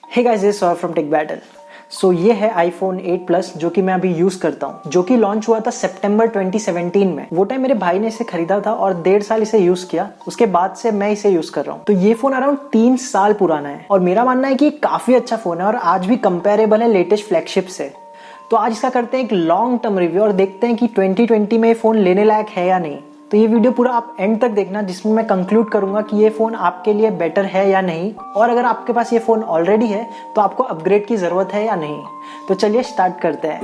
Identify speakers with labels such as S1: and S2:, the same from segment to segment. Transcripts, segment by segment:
S1: Hey guys, this is from TechBattle। सो ये है iPhone 8 Plus जो कि मैं अभी यूज करता हूँ, जो कि लॉन्च हुआ था सितंबर 2017 में। वो टाइम मेरे भाई ने इसे खरीदा था और 1.5 साल इसे यूज किया। उसके बाद से मैं इसे यूज कर रहा हूँ। तो ये फोन अराउंड 3 साल पुराना है और मेरा मानना है कि काफी अच्छा फोन है और आज भी कंपेरेबल है लेटेस्ट फ्लैगशिप से। तो आज इसका करते हैं एक लॉन्ग टर्म रिव्यू और देखते हैं कि 2020 में ये फोन लेने लायक है या नहीं। तो ये वीडियो पूरा आप एंड तक देखना, जिसमें मैं कंक्लूड करूंगा कि ये फोन आपके लिए बेटर है या नहीं, और अगर आपके पास ये फोन ऑलरेडी है तो आपको अपग्रेड की जरूरत है या नहीं। तो चलिए स्टार्ट करते हैं।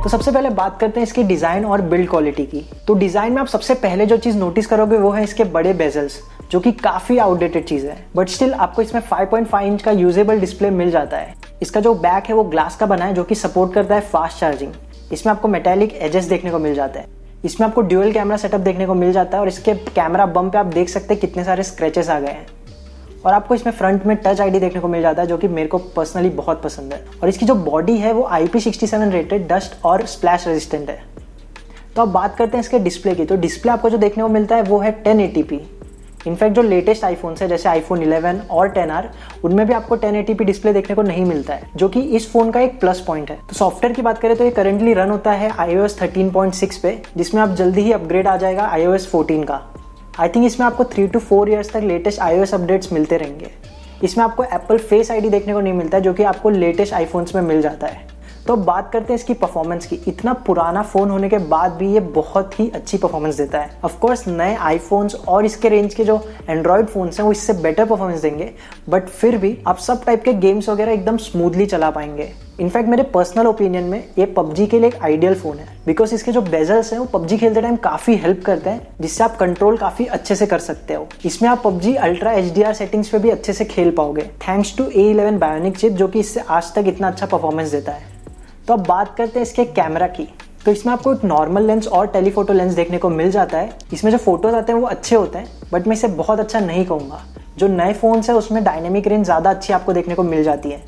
S1: तो सबसे पहले बात करते हैं इसकी डिजाइन और बिल्ड क्वालिटी की। तो डिजाइन में आप सबसे पहले जो चीज नोटिस करोगे वो है इसके बड़े बेजल्स, जो कि काफी आउटडेटेड चीज है, बट स्टिल आपको इसमें 5.5 इंच का यूजेबल डिस्प्ले मिल जाता है। इसका जो बैक है वो ग्लास का बना है, जो कि सपोर्ट करता है फास्ट चार्जिंग। इसमें आपको मेटेलिक एजेस देखने को मिल जाता है। इसमें आपको ड्यूअल कैमरा सेटअप देखने को मिल जाता है और इसके कैमरा बम पे आप देख सकते हैं कितने सारे स्क्रैचेस आ गए हैं। और आपको इसमें फ्रंट में टच आईडी देखने को मिल जाता है, जो कि मेरे को पर्सनली बहुत पसंद है। और इसकी जो बॉडी है वो IP67 रेटेड, डस्ट और स्प्लैश रेजिस्टेंट है। तो अब बात करते हैं इसके डिस्प्ले की। तो डिस्प्ले आपको जो देखने को मिलता है वो है 1080p। इनफैक्ट जो लेटेस्ट आईफोन है जैसे iPhone 11 और 10R, उनमें भी आपको 1080p डिस्प्ले देखने को नहीं मिलता है, जो कि इस फोन का एक प्लस पॉइंट है। तो सॉफ्टवेयर की बात करें तो ये करंटली रन होता है iOS 13.6 पे, जिसमें आप जल्दी ही अपग्रेड आ जाएगा iOS 14 का। आई थिंक इसमें आपको 3 to 4 ईयर्स तक लेटेस्ट iOS अपडेट्स मिलते रहेंगे। इसमें आपको एप्पल फेस आईडी देखने को नहीं मिलता है, जो कि आपको लेटेस्ट आईफोन्स में मिल जाता है। तो अब बात करते हैं इसकी परफॉर्मेंस की। इतना पुराना फोन होने के बाद भी ये बहुत ही अच्छी परफॉर्मेंस देता है। ऑफ कोर्स नए आईफोन्स और इसके रेंज के जो एंड्रॉयड फोन्स हैं वो इससे बेटर परफॉर्मेंस देंगे, बट फिर भी आप सब टाइप के गेम्स वगैरह एकदम स्मूथली चला पाएंगे। इनफैक्ट मेरे पर्सनल ओपिनियन में ये PUBG के लिए एक आइडियल फोन है, बिकॉज इसके जो बेजल्स हैं वो PUBG खेलते टाइम काफी हेल्प करते हैं, जिससे आप कंट्रोल काफी अच्छे से कर सकते हो। इसमें आप PUBG अल्ट्रा HDR सेटिंग्स पे भी अच्छे से खेल पाओगे, thanks to A11 bionic chip, जो कि इससे आज तक इतना अच्छा परफॉर्मेंस देता है। तो अब बात करते हैं इसके कैमरा की। तो इसमें आपको एक नॉर्मल लेंस और टेलीफोटो लेंस देखने को मिल जाता है। इसमें जो फोटोज आते हैं वो अच्छे होते हैं, बट मैं इसे बहुत अच्छा नहीं कहूँगा। जो नए फोन्स है उसमें डायनेमिक रेंज ज़्यादा अच्छी आपको देखने को मिल जाती है।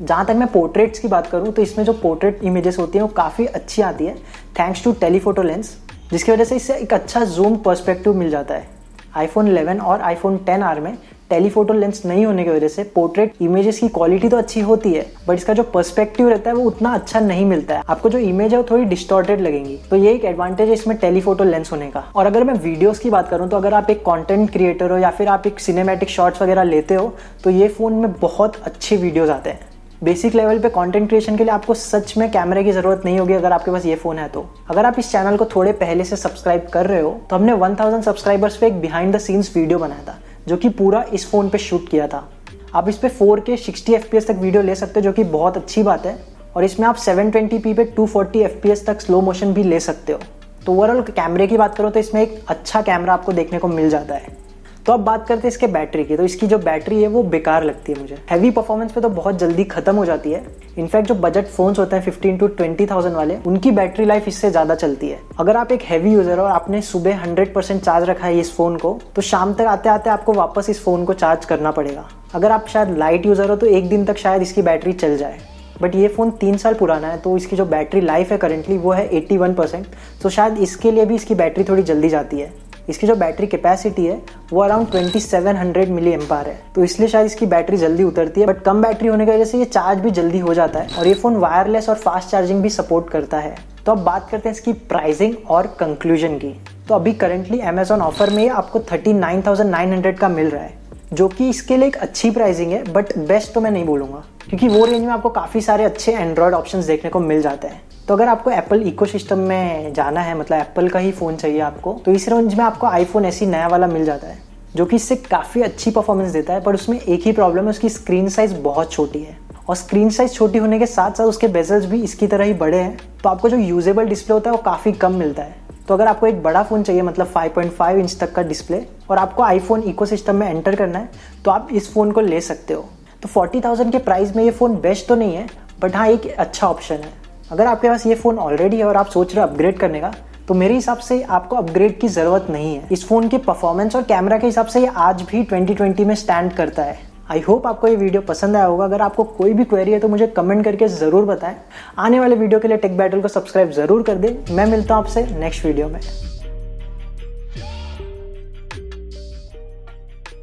S1: जहाँ तक मैं पोर्ट्रेट्स की बात करूँ तो इसमें जो पोर्ट्रेट इमेजेस होती हैं वो काफ़ी अच्छी आती है, थैंक्स टू टेलीफोटो लेंस, जिसकी वजह से इससे एक अच्छा जूम पर्सपेक्टिव मिल जाता है। iPhone 11 और iPhone 10R में टेलीफोटो लेंस नहीं होने की वजह से पोर्ट्रेट इमेजेस की क्वालिटी तो अच्छी होती है, बट इसका जो पर्सपेक्टिव रहता है वो उतना अच्छा नहीं मिलता है। आपको जो इमेज है वो थोड़ी डिस्टॉर्टेड लगेंगी। तो ये एक एडवांटेज है इसमें टेलीफोटो लेंस होने का। और अगर मैं वीडियोस की बात करूं तो अगर आप एक कंटेंट क्रिएटर हो या फिर आप एक सिनेमैटिक शॉट्स वगैरह लेते हो तो ये फोन में बहुत अच्छे वीडियोज आते हैं। बेसिक लेवल पे कंटेंट क्रिएशन के लिए आपको सच में कैमरे की जरूरत नहीं होगी अगर आपके पास ये फोन है। तो अगर आप इस चैनल को थोड़े पहले से सब्सक्राइब कर रहे हो तो हमने 1000 सब्सक्राइबर्स पे एक बिहाइंड द सीन्स वीडियो बनाया था, जो कि पूरा इस फोन पे शूट किया था। आप इस पे 4K 60 FPS तक वीडियो ले सकते हो, जो कि बहुत अच्छी बात है। और इसमें आप 720p पे 240 FPS तक स्लो मोशन भी ले सकते हो। तो ओवरऑल कैमरे की बात करो तो इसमें एक अच्छा कैमरा आपको देखने को मिल जाता है। तो अब बात करते हैं इसके बैटरी की। तो इसकी जो बैटरी है वो बेकार लगती है मुझे। हैवी परफॉर्मेंस पे तो बहुत जल्दी खत्म हो जाती है। इनफैक्ट जो बजट फोन्स होते हैं 15 to 20,000 वाले, उनकी बैटरी लाइफ इससे ज़्यादा चलती है। अगर आप एक हैवी यूज़र हो और आपने सुबह 100% चार्ज रखा है इस फ़ोन को, तो शाम तक आते आते आपको वापस इस फ़ोन को चार्ज करना पड़ेगा। अगर आप शायद लाइट यूज़र हो तो एक दिन तक शायद इसकी बैटरी चल जाए, बट ये फ़ोन 3 साल पुराना है तो इसकी जो बैटरी लाइफ है करंटली वो है 81%। तो शायद इसके लिए भी इसकी बैटरी थोड़ी जल्दी जाती है। इसकी जो बैटरी कैपेसिटी है वो अराउंड 2700 मिली एम्पायर है, तो इसलिए शायद इसकी बैटरी जल्दी उतरती है। बट कम बैटरी होने की वजह से ये चार्ज भी जल्दी हो जाता है और ये फ़ोन वायरलेस और फास्ट चार्जिंग भी सपोर्ट करता है। तो अब बात करते हैं इसकी प्राइसिंग और कंक्लूजन की। तो अभी करंटली अमेजॉन ऑफर में ये आपको 39,900 का मिल रहा है, जो कि इसके लिए एक अच्छी प्राइसिंग है, बट बेस्ट तो मैं नहीं बोलूँगा, क्योंकि वो रेंज में आपको काफ़ी सारे अच्छे एंड्रॉयड ऑप्शंस देखने को मिल जाते हैं। तो अगर आपको एप्पल इकोसिस्टम में जाना है, मतलब एप्पल का ही फ़ोन चाहिए आपको, तो इस रेंज में आपको iPhone SE नया वाला मिल जाता है, जो कि इससे काफ़ी अच्छी परफॉर्मेंस देता है। पर उसमें एक ही प्रॉब्लम है, उसकी स्क्रीन साइज़ बहुत छोटी है। और स्क्रीन साइज़ छोटी होने के साथ साथ उसके बेजल्स भी इसकी तरह ही बड़े हैं, तो आपको जो यूजेबल डिस्प्ले होता है वो काफ़ी कम मिलता है। तो अगर आपको एक बड़ा फ़ोन चाहिए, मतलब 5.5 इंच तक का डिस्प्ले, और आपको iPhone इकोसिस्टम में एंटर करना है, तो आप इस फ़ोन को ले सकते हो। तो 40,000 के प्राइस में ये फ़ोन बेस्ट तो नहीं है, बट हाँ एक अच्छा ऑप्शन है। अगर आपके पास ये फ़ोन ऑलरेडी है और आप सोच रहे हो अपग्रेड करने का, तो मेरे हिसाब से आपको अपग्रेड की ज़रूरत नहीं है। इस फ़ोन के परफॉर्मेंस और कैमरा के हिसाब से ये आज भी 2020 में स्टैंड करता है। आई होप आपको ये वीडियो पसंद आया होगा। अगर आपको कोई भी क्वेरी है तो मुझे कमेंट करके ज़रूर बताएं। आने वाले वीडियो के लिए टेक बैटल को सब्सक्राइब ज़रूर कर दें। मैं मिलता हूँ आपसे नेक्स्ट वीडियो में।